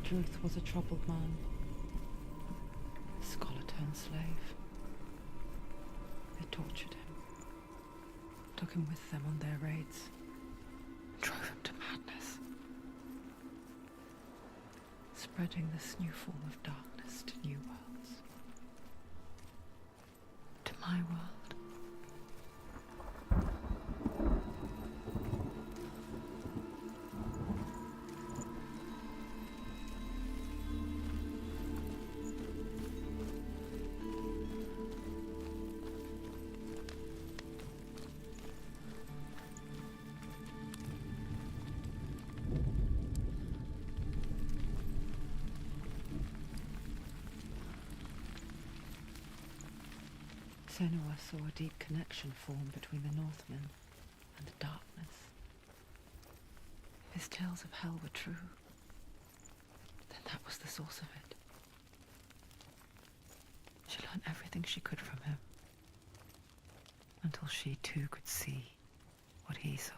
Druth was a troubled man. A scholar turned slave. They tortured him, took him with them on their raids, drove him to madness, spreading this new form of darkness to new worlds. To my world. Senua saw a deep connection form between the Northmen and the darkness. If his tales of hell were true, then that was the source of it. She learned everything she could from him, until she too could see what he saw.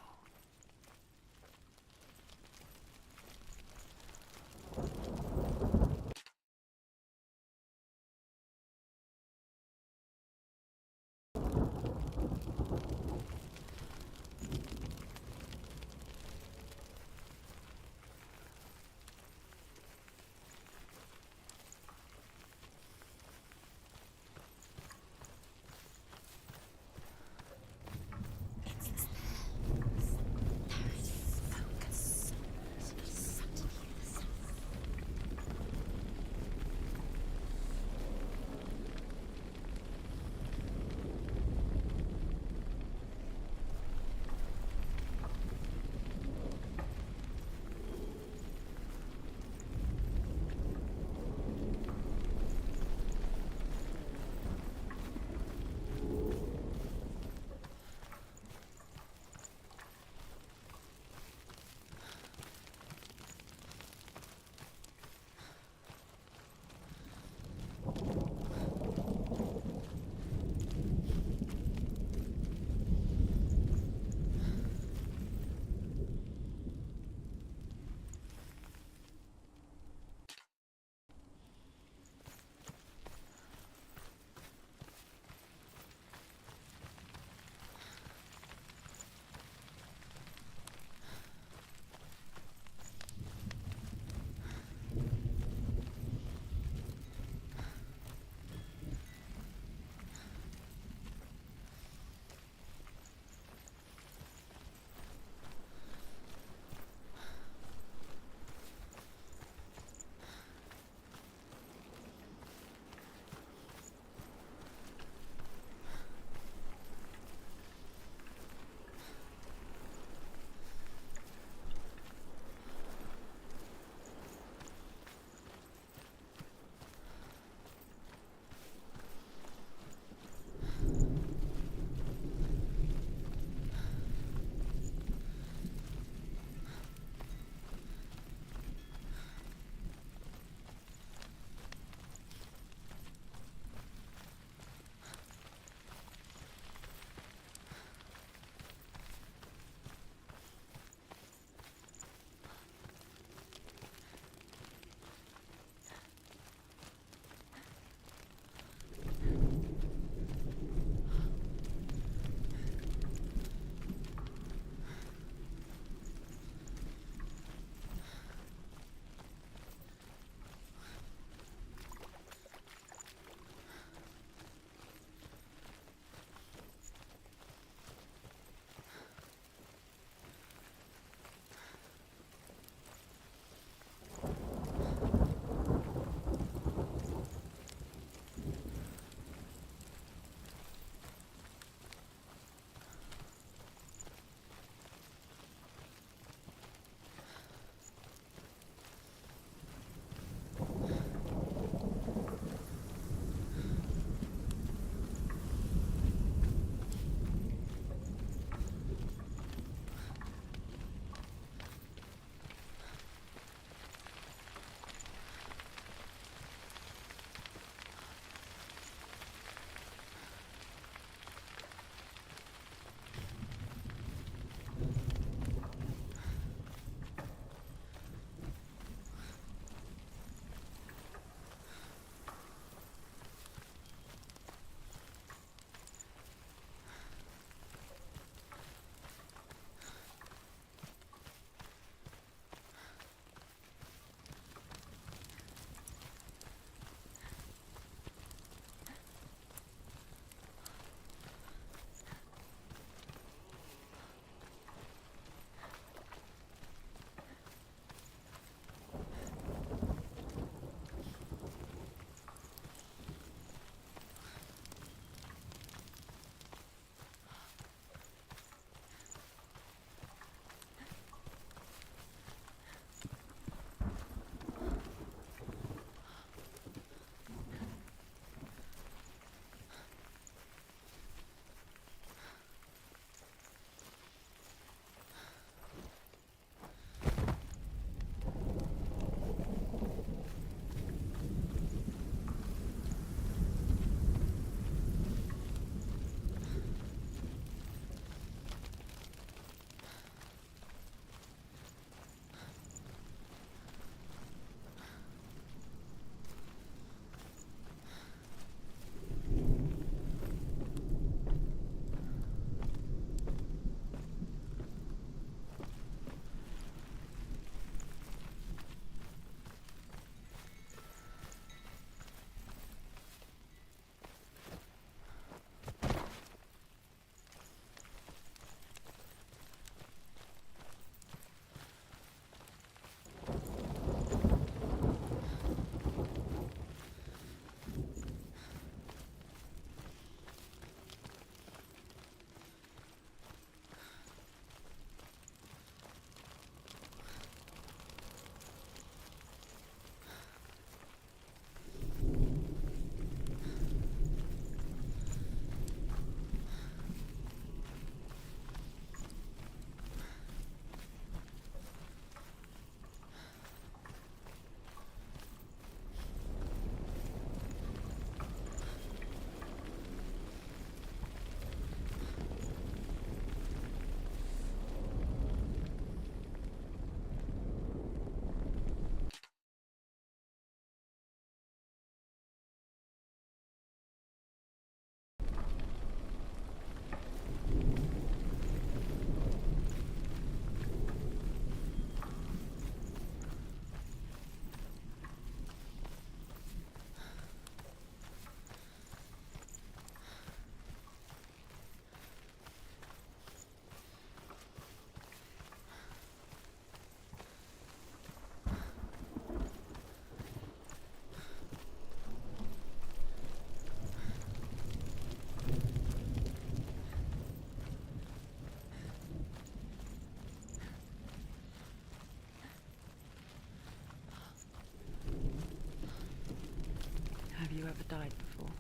have died before?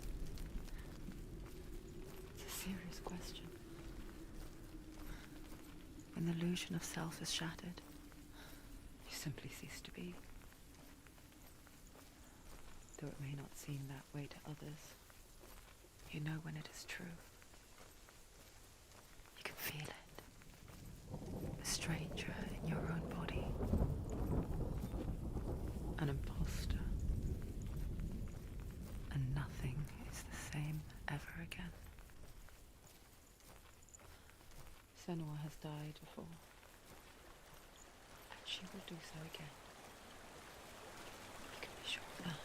It's a serious question. When the illusion of self is shattered, you simply cease to be. Though it may not seem that way to others, you know when it is true. You can feel it. A stranger in your own body. An imposter. And nothing is the same ever again. Senua has died before. And she will do so again. You can be sure of that.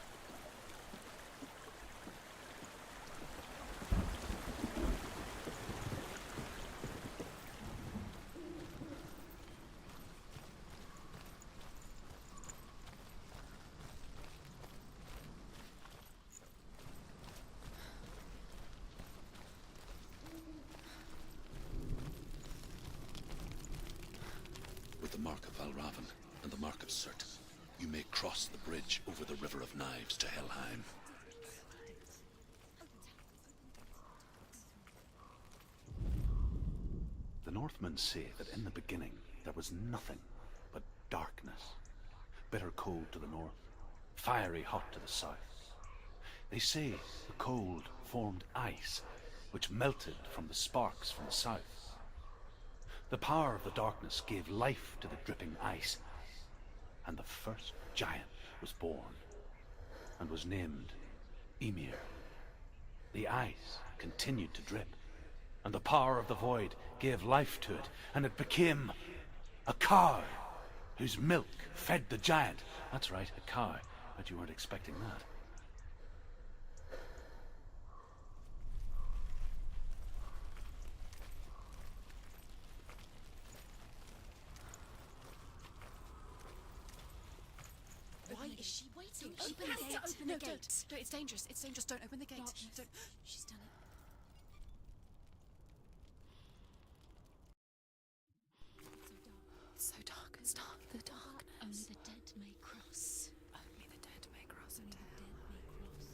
The mark of Valravan and the mark of Surt, you may cross the bridge over the River of Knives to Helheim. The Northmen say that in the beginning there was nothing but darkness. Bitter cold to the north, fiery hot to the south. They say the cold formed ice, which melted from the sparks from the south. The power of the darkness gave life to the dripping ice, and the first giant was born, and was named Ymir. The ice continued to drip, and the power of the void gave life to it, and it became a cow, whose milk fed the giant. That's right, a cow. Bet you weren't expecting that. Why is she waiting? Open the gate. Open the gate. No, it's dangerous. It's dangerous. Don't open the gate. Don't. She's done it. It's so dark. It's dark. The darkness. Only the dead may cross. Only the dead may cross. Only the dead may cross.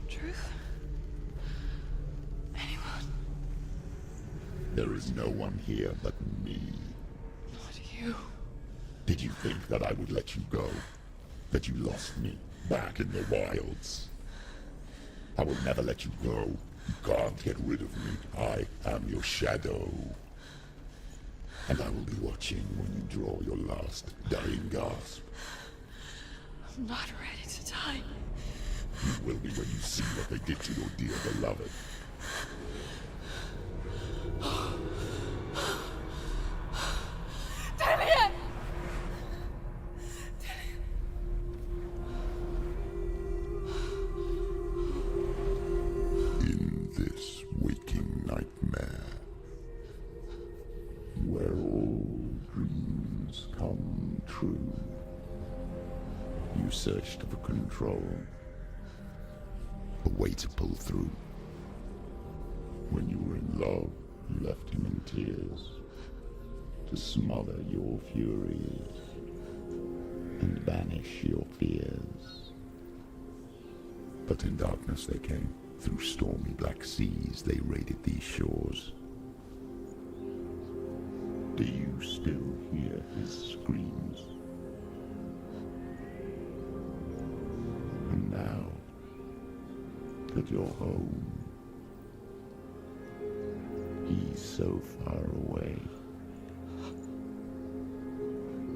Truth? Anyone? There is no one here but me. Not you. Did you think that I would let you go? That you lost me back in the wilds? I will never let you go. You can't get rid of me. I am your shadow. And I will be watching when you draw your last dying gasp. I'm not ready to die. You will be when you see what they did to your dear beloved. Damien! In this waking nightmare, where all dreams come true, you searched for control, a way to pull through. When you were in love, you left him in tears, to smother your furies and banish your fears. But in darkness they came, through stormy black seas they raided these shores. Do you still hear his screams? And now that you're home, he's so far away.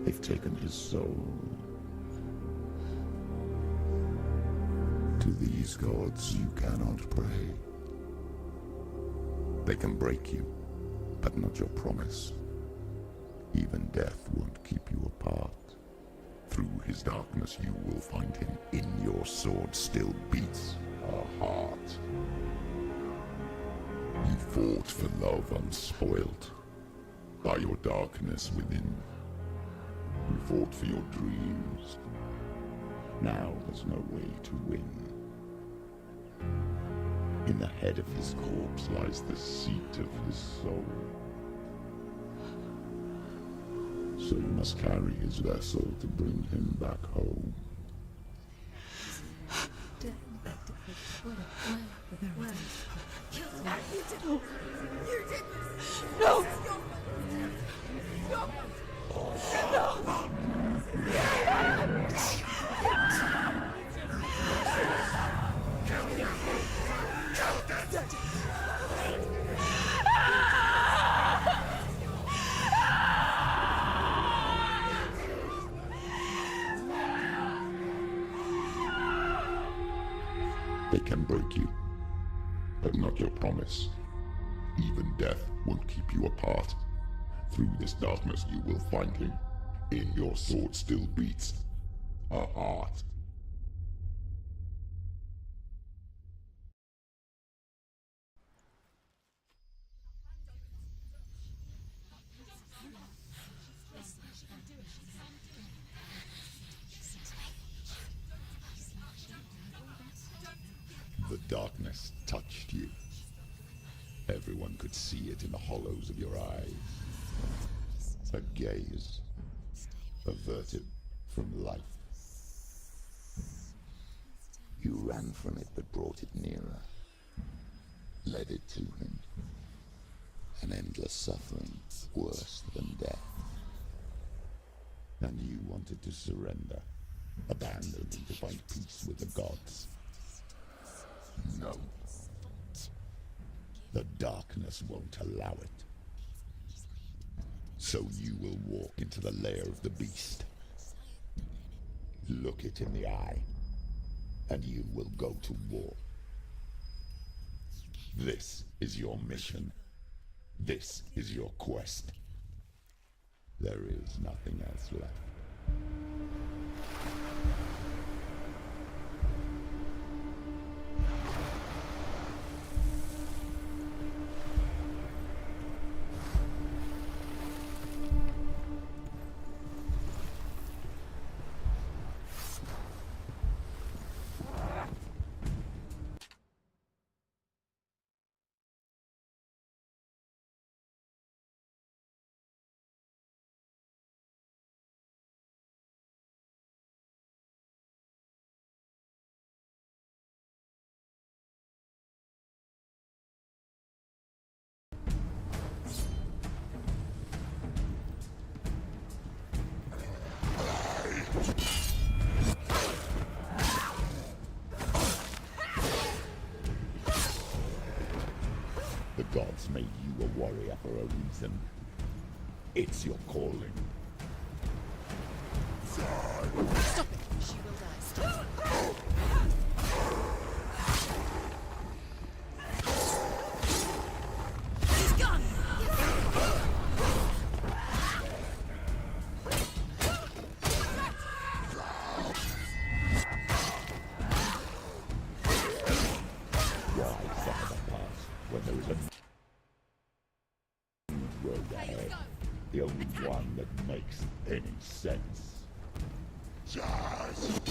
They've taken his soul. To these gods you cannot pray. They can break you, but not your promise. Even death won't keep you apart. Through his darkness you will find him. In your sword still beats a heart. You fought for love unspoilt, by your darkness within. You fought for your dreams. Now there's no way to win. In the head of his corpse lies the seat of his soul. So you must carry his vessel to bring him back home. They can break you, but not your promise. Even death won't keep you apart. Through this darkness you will find him. In your sword still beats a heart. The darkness touched you. Everyone could see it in the hollows of your eyes. A gaze averted from life. You ran from it but brought it nearer. Led it to him. An endless suffering, worse than death. And you wanted to surrender, abandon him to find peace with the gods. No. The darkness won't allow it. So you will walk into the lair of the beast. Look it in the eye, and you will go to war. This is your mission. This is your quest. There is nothing else left. The gods made you a warrior for a reason. It's your calling. Stop it! She will die. Stop. He's gone! Why suffer the past when there is a new road ahead? The only one that makes any sense. Just...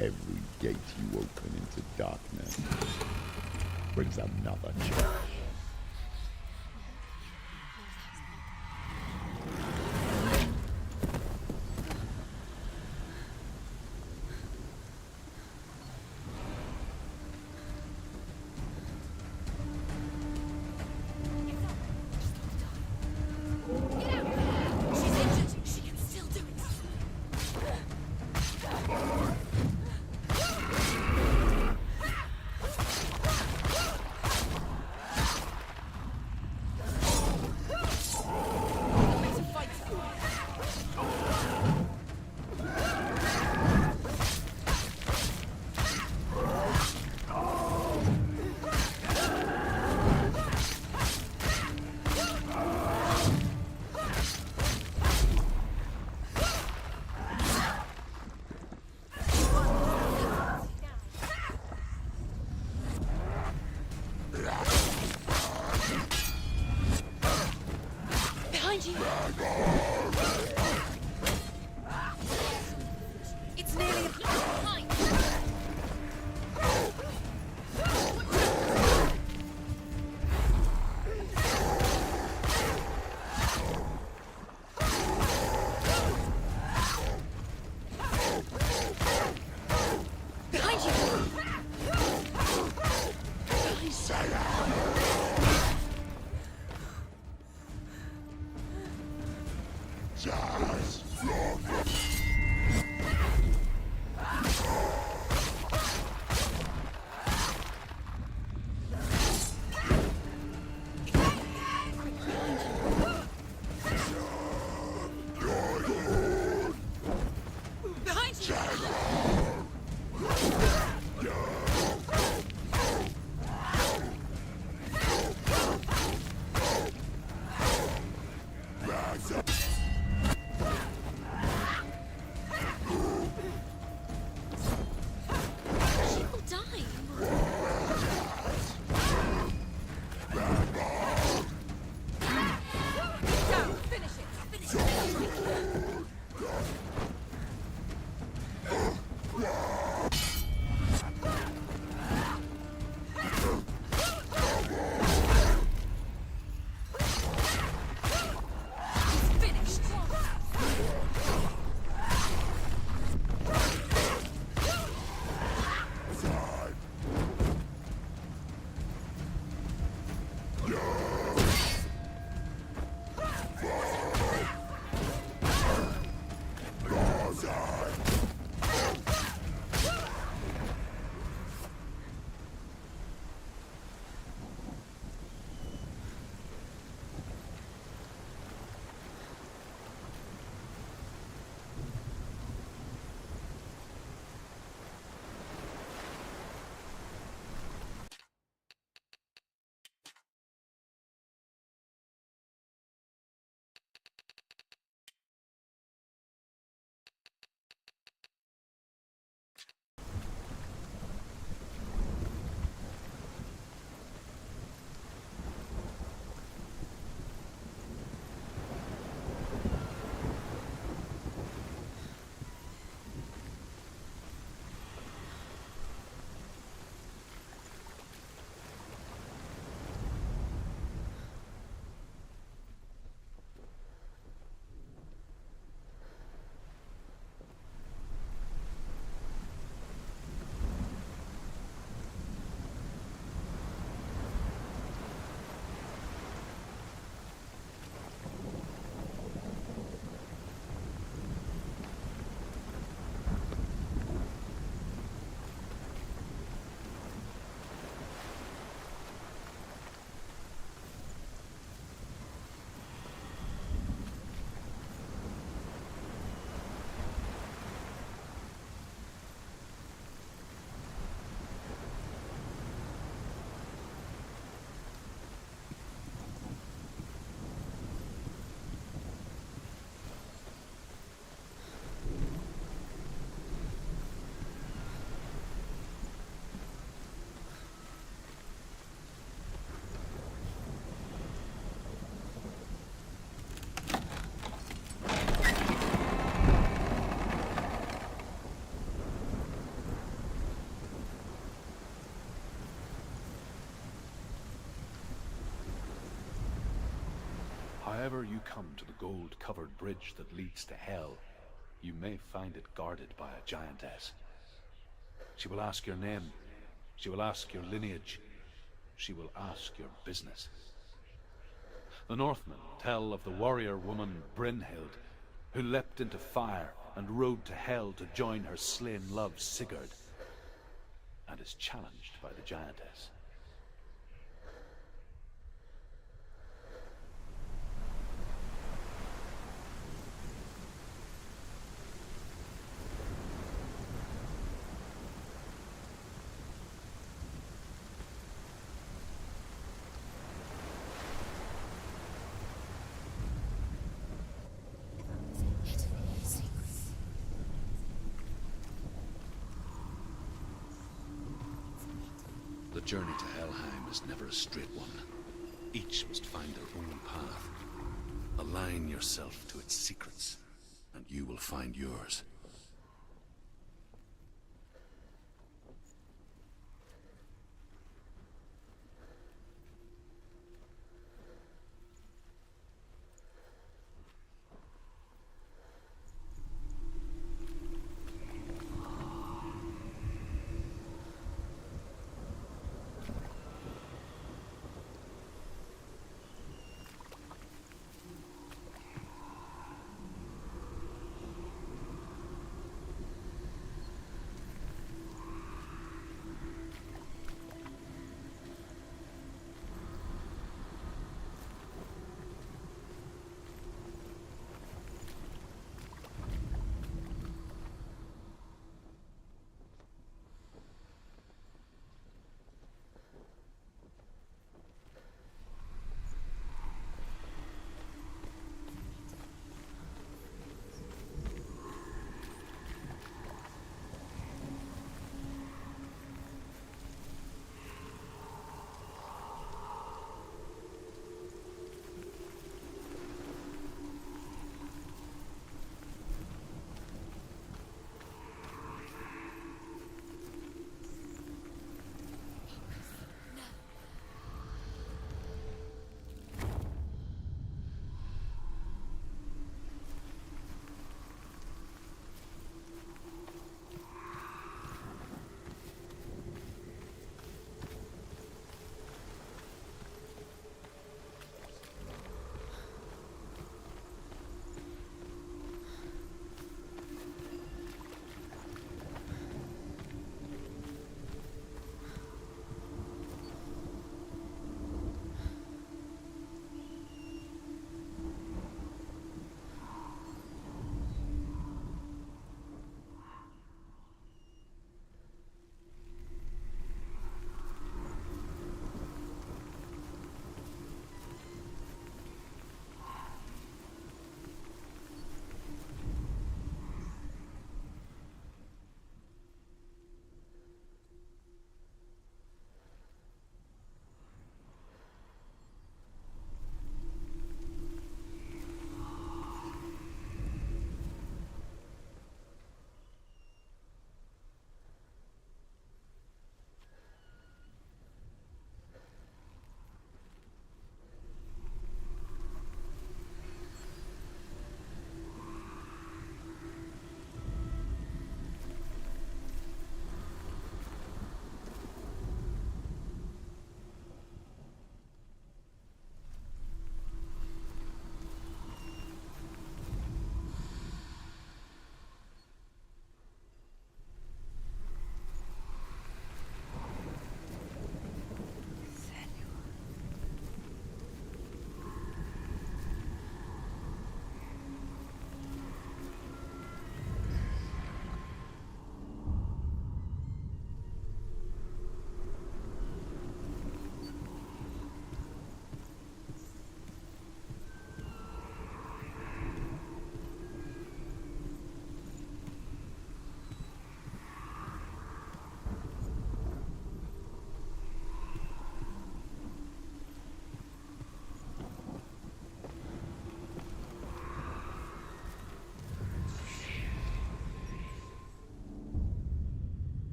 Every gate you open into darkness brings another church. It's nearly a behind. Behind you. Behind you. She will die. Go, finish it. Finish it. It's finished. However you come to the gold-covered bridge that leads to hell, you may find it guarded by a giantess. She will ask your name. She will ask your lineage. She will ask your business. The Northmen tell of the warrior woman Brynhild, who leapt into fire and rode to hell to join her slain love Sigurd, and is challenged by the giantess. The journey to Helheim is never a straight one. Each must find their own path. A Align yourself to its secrets, and you will find yours.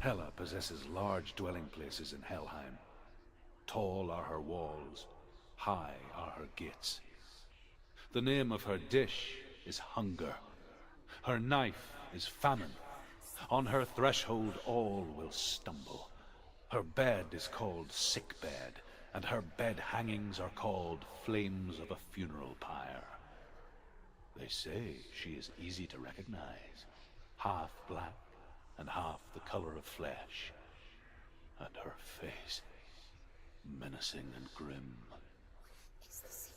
Hela possesses large dwelling places in Helheim. Tall are her walls, high are her gates. The name of her dish is hunger. Her knife is famine. On her threshold all will stumble. Her bed is called sick bed, and her bed hangings are called flames of a funeral pyre. They say she is easy to recognize, half black and half the color of flesh, and her face, menacing and grim. It's the secret.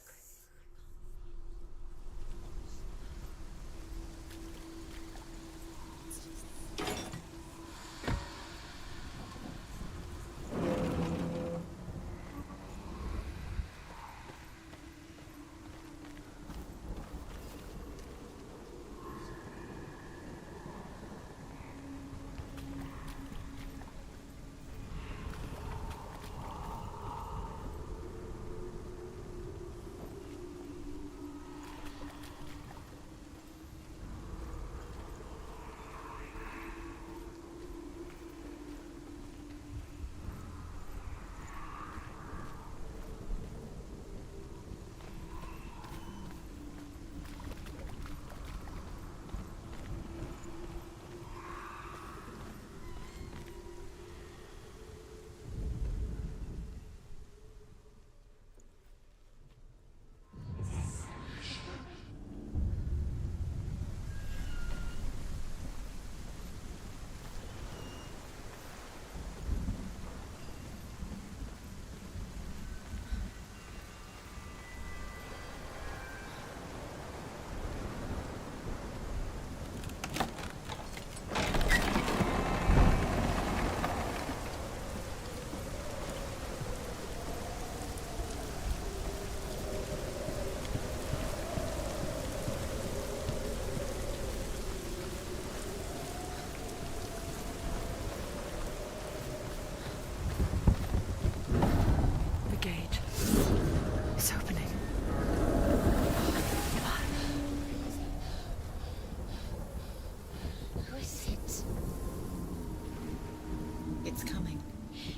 It's coming.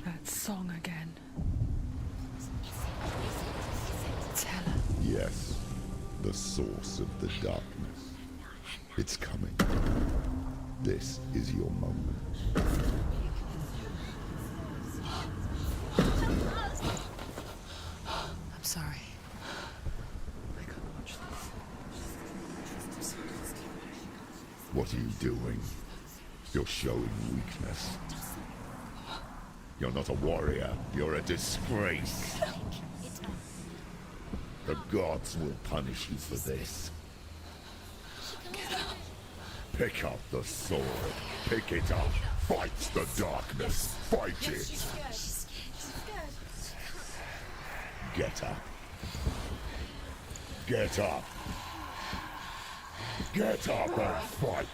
That song again. It's Hela. Yes, the source of the darkness. It's coming. This is your moment. I'm sorry. I can't watch this. What are you doing? You're showing weakness. You're not a warrior. You're a disgrace. The gods will punish you for this. Pick up the sword. Pick it up. Fight the darkness. Fight it. Get up. Get up. Get up and fight.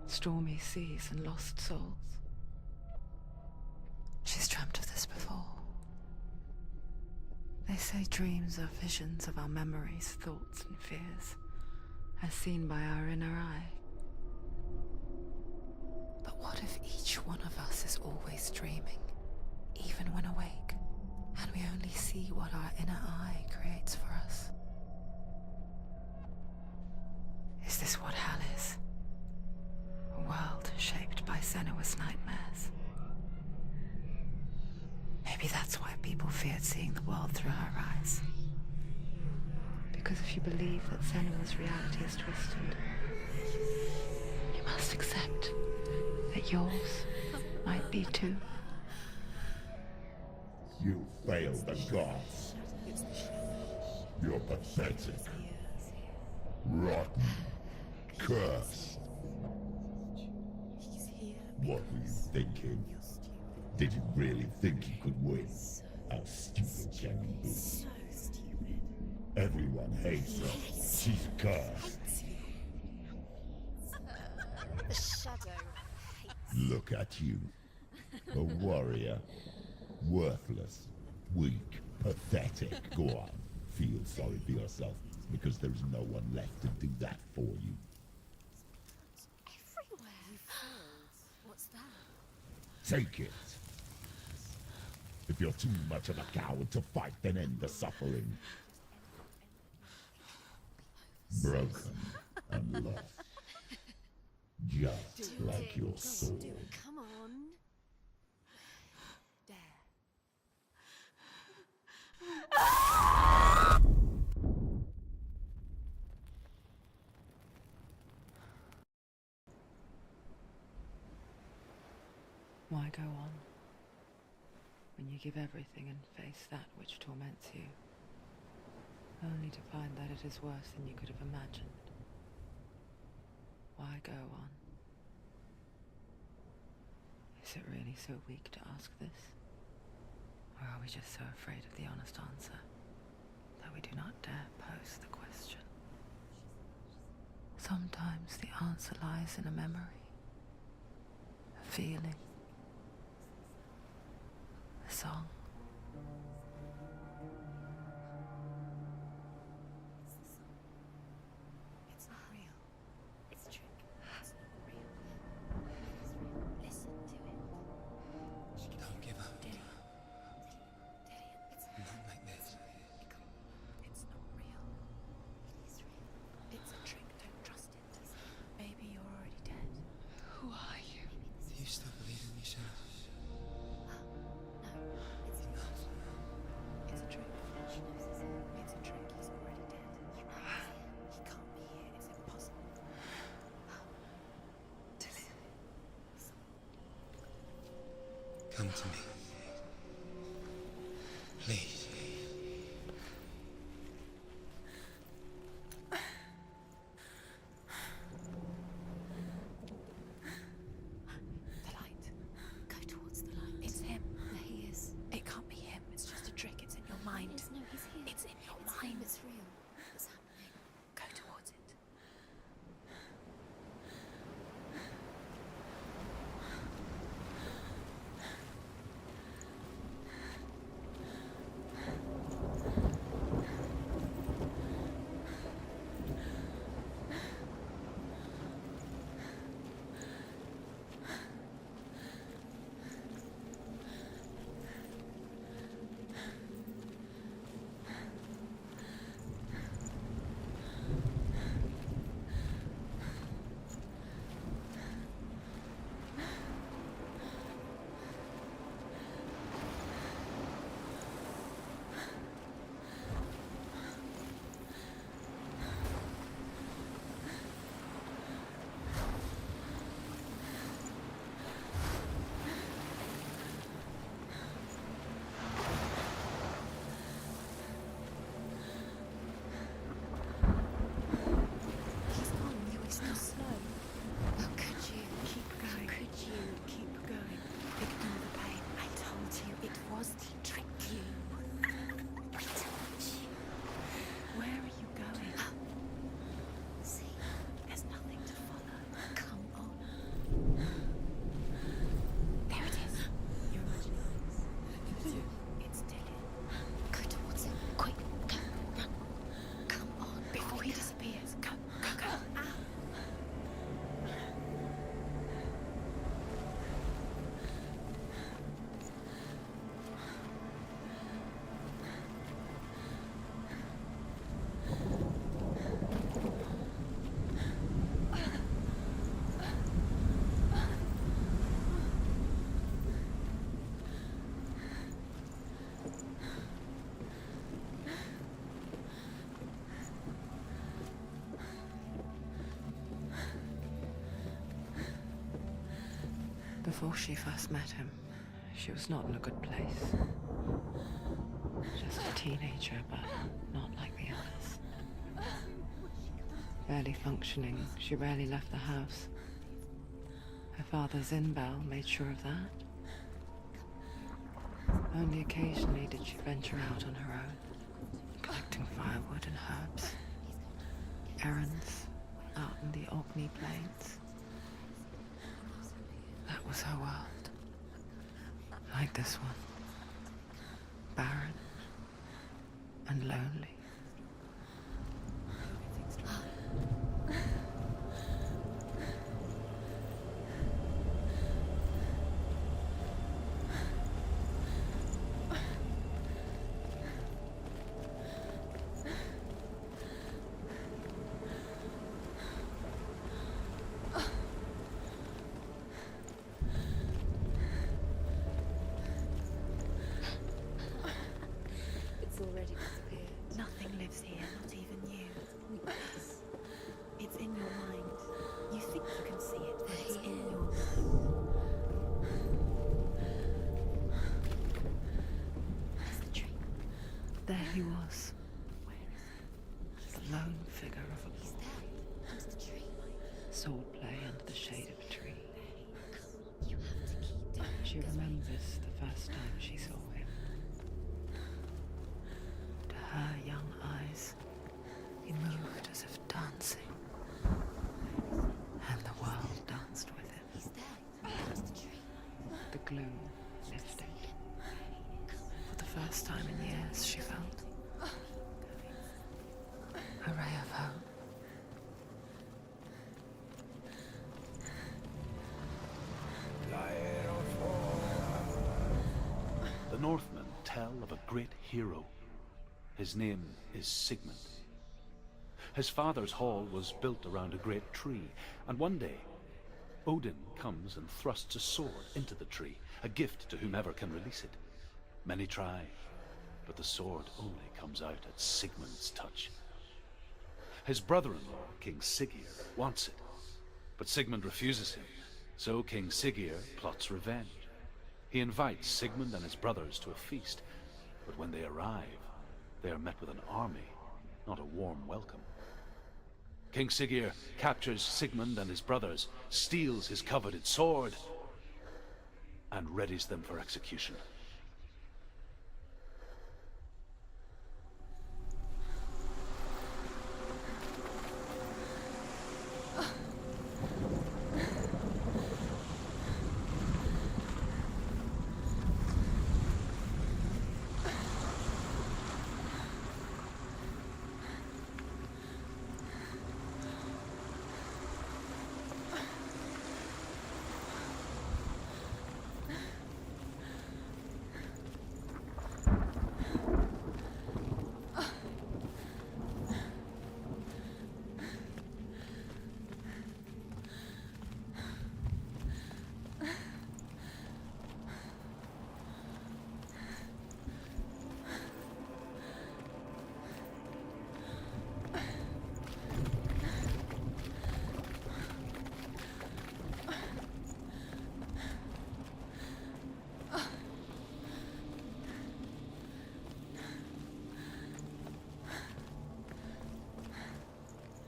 Stormy seas and lost souls. She's dreamt of this before. They say dreams are visions of our memories, thoughts and fears, as seen by our inner eye. But what if each one of us is always dreaming, even when awake, and we only see what our inner eye creates for us? Is this what hell is? A world shaped by Senua's nightmares. Maybe that's why people feared seeing the world through her eyes. Because if you believe that Senua's reality is twisted, you must accept that yours might be too. You failed the gods. You're pathetic. Rotten. Cursed. What were you thinking? Did you really think you could win? How stupid can you be? So stupid. Everyone hates her. She's cursed. The shadow hates. Look at you. A warrior. Worthless. Weak. Pathetic. Go on. Feel sorry for yourself, because there's no one left to do that for you. Everywhere. You failed. What's that? Take it. If you're too much of a coward to fight, then end the suffering. Broken and lost. Just like your sword. Come on. Why go on when you give everything and face that which torments you, only to find that it is worse than you could have imagined? Why go on? Is it really so weak to ask this? Or are we just so afraid of the honest answer that we do not dare pose the question? Sometimes the answer lies in a memory, a feeling, a song. It's not real. It's a trick. It's not real. It is real. Listen to it. Don't give up. Dillian. It's Not like this. It's not real. It is real. It's a trick. Don't trust it. Maybe you're already dead. Who are you? Do you still believe in yourself? No, it's not. It's a trick. She knows it's him. It's a trick. He's already dead. He can't be here. It's impossible. Dillian. Come to me. Please. The light. Go towards the light. It's him. There he is. It can't be him. It's just a trick. It's in your mind. No, he's here. It's in your It's mind. him, it's real. What's happening? Go towards it. He's gone. You were so slow. How could you? Keep going. How could you? Keep going. Ignore the pain. I told you it was to trick you. I told you. Where are you going? See, there's nothing to follow. Come on. There it is. You're imagining this. It's Dillian. Go towards him. Quick. Go. Run. Come on. Before he disappears. Go. Go. Go. Ow. Before she first met him, she was not in a good place. Just a teenager, but not like the others. Barely functioning, she rarely left the house. Her father's in-bell made sure of that. Only occasionally did she venture out on her own, collecting firewood and herbs. Errands out in the Orkney Plains. That was her world. Like this one. Barren and lonely. It's already disappeared. Nothing he was. The lone figure of a He's boy. there, under the tree. Swordplay under the shade of a tree. You have to keep doing She remembers the first time she saw him. To her young eyes, he moved as if dancing. And the world danced with him. He's there, under the tree. The gloom lifted. For the first time in years, she felt a ray of hope. The Northmen tell of a great hero. His name is Sigmund. His father's hall was built around a great tree, and one day, Odin comes and thrusts a sword into the tree, a gift to whomever can release it. Many try, but the sword only comes out at Sigmund's touch. His brother-in-law, King Siggeir, wants it, but Sigmund refuses him, so King Siggeir plots revenge. He invites Sigmund and his brothers to a feast, but when they arrive, they are met with an army, not a warm welcome. King Siggeir captures Sigmund and his brothers, steals his coveted sword, and readies them for execution.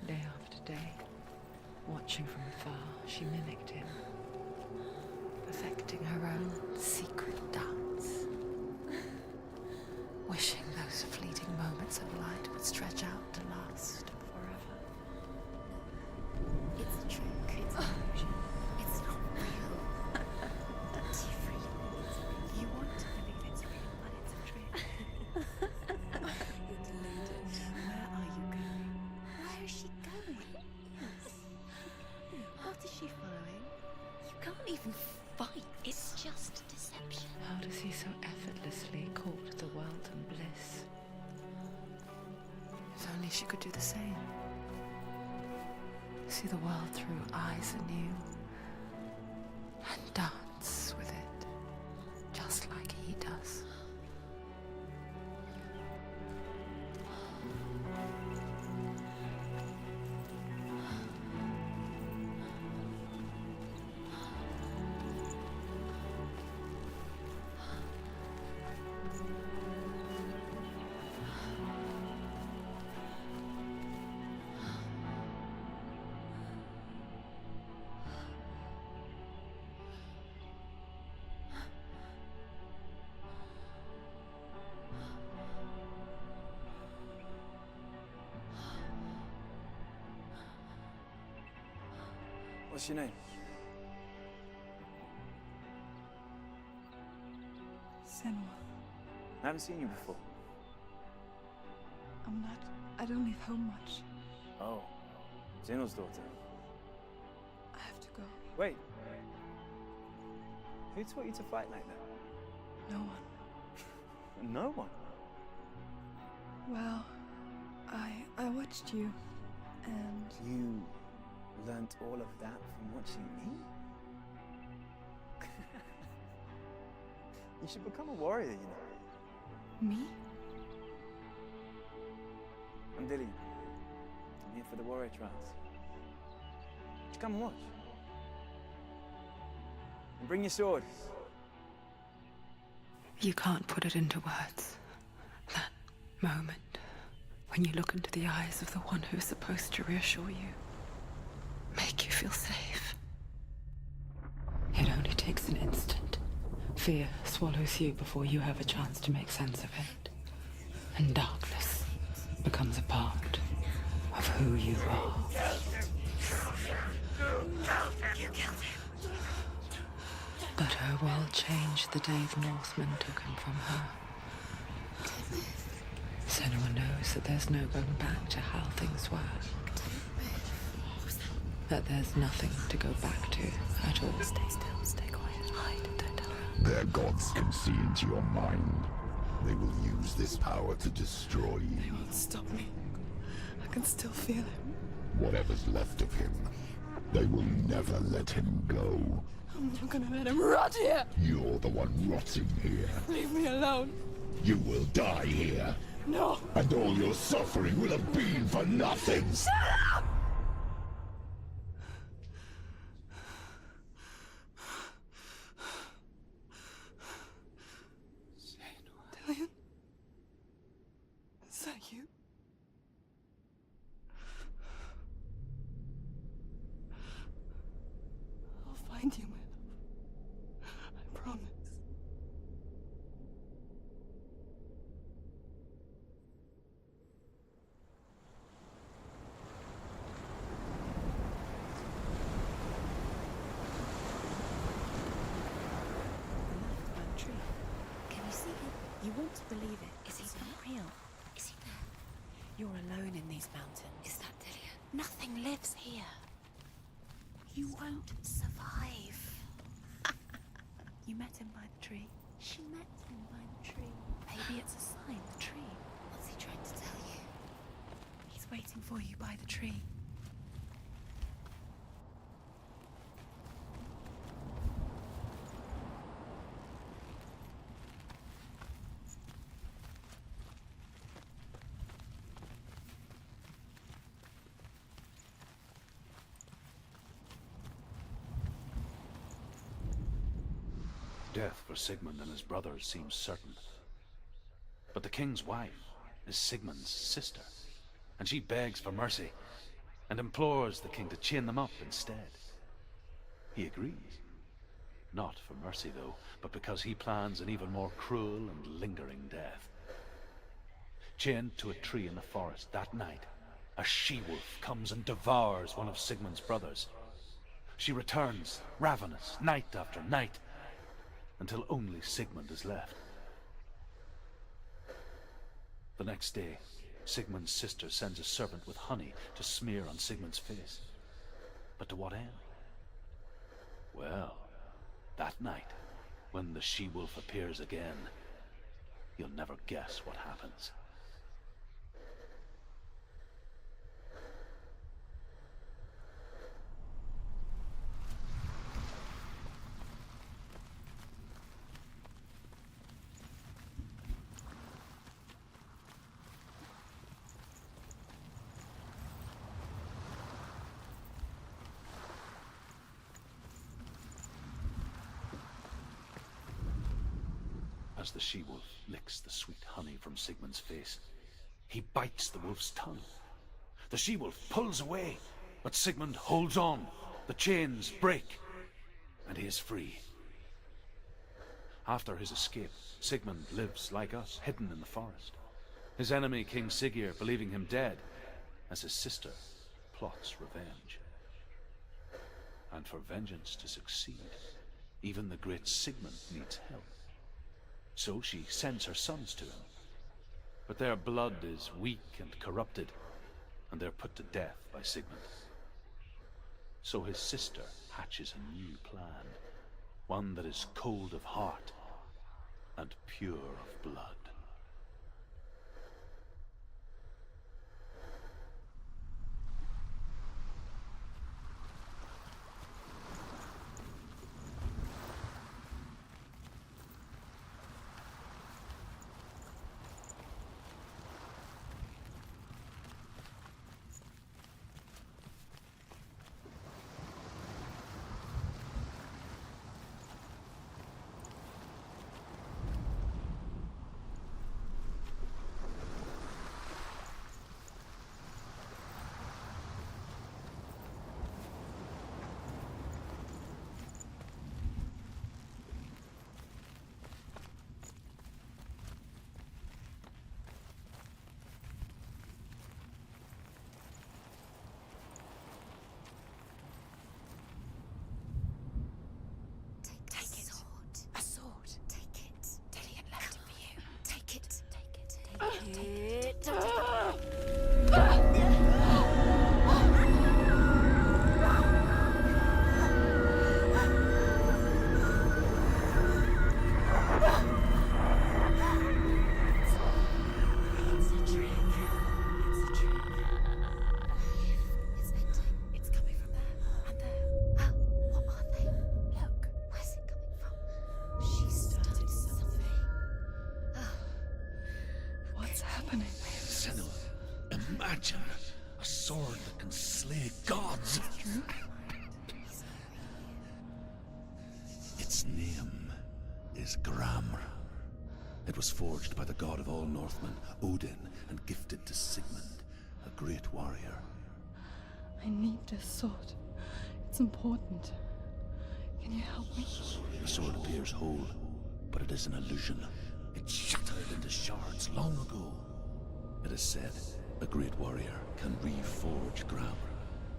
Day after day, watching from afar, she mimicked him, perfecting her own secret dance, wishing those fleeting moments of light would stretch out to last forever. It's a trick. It's an illusion. It's not real. Different. You want to believe it's real, but it's a trick. You're deluded. Where are you going? Where is she going? What is she following? You can't even fight. It's just deception. How does he so effortlessly court the world and bliss? If only she could do the same. See the world through eyes anew and dance with it, just like he does. What's your name? Senua. I haven't seen you before. I'm not. I don't leave home much. Oh, Zenua's daughter. I have to go. Wait. Who taught you to fight like that? No one. No one. Well, I watched you, and You learnt all of that from watching me? You should become a warrior, you know. me? I'm Dillian. I'm here for the warrior trials. Just come and watch. And bring your sword. You can't put it into words. That moment when you look into the eyes of the one who is supposed to reassure you, make you feel safe. It only takes an instant. Fear swallows you before you have a chance to make sense of it. And darkness becomes a part of who you are. You killed him. But her world changed the day the Northmen took him from her. Senua knows that there's no going back to how things were. That there's nothing to go back to at all. Stay still, stay quiet, hide, don't tell her. Their gods can see into your mind. They will use this power to destroy you. They won't stop me. I can still feel him. Whatever's left of him, they will never let him go. I'm not gonna let him rot here. You're the one rotting here. Leave me alone. You will die here. No. And all your suffering will have been for nothing. Shut up! Dillion? Is that you? I'll find you, my love. I promise. Tree. Can you see him? You want to believe it. Is he not real? Is he there? You're alone in these mountains. Is that Dillion? Nothing lives here. You won't survive. You met him by the tree. She met him by the tree. Maybe it's a sign, the tree. What's he trying to tell you? He's waiting for you by the tree. Death for Sigmund and his brothers seems certain. But the king's wife is Sigmund's sister, and she begs for mercy and implores the king to chain them up instead. He agrees. Not for mercy, though, but because he plans an even more cruel and lingering death. Chained to a tree in the forest that night, a she-wolf comes and devours one of Sigmund's brothers. She returns, ravenous, night after night, until only Sigmund is left. The next day, Sigmund's sister sends a servant with honey to smear on Sigmund's face. But to what end? Well, that night, when the she-wolf appears again, you'll never guess what happens. As the she-wolf licks the sweet honey from Sigmund's face, he bites the wolf's tongue. The she-wolf pulls away, but Sigmund holds on. The chains break, and he is free. After his escape, Sigmund lives like us, hidden in the forest. His enemy, King Siggeir, believing him dead, as his sister plots revenge. And for vengeance to succeed, even the great Sigmund needs help. So she sends her sons to him. But their blood is weak and corrupted, and they're put to death by Sigmund. So his sister hatches a new plan, one that is cold of heart and pure of blood. happening? Senua, imagine a sword that can slay gods. True? Its name is Gramr. It was forged by the god of all Northmen, Odin, and gifted to Sigmund, a great warrior. I need this sword. It's important. Can you help me? The sword appears whole, but it is an illusion. It shattered into shards long ago. It is said a great warrior can reforge Gramr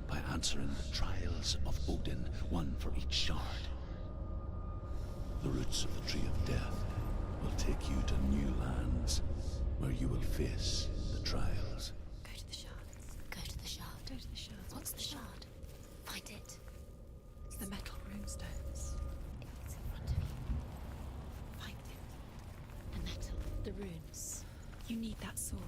by answering the trials of Odin, one for each shard. The roots of the Tree of Death will take you to new lands, where you will face the trials. Go to the shards. Go to the shard. Go to the shards. What's the shard? Find it. It's the metal runestones. It's in front of you. Find it. The metal. The runes. You need that sword.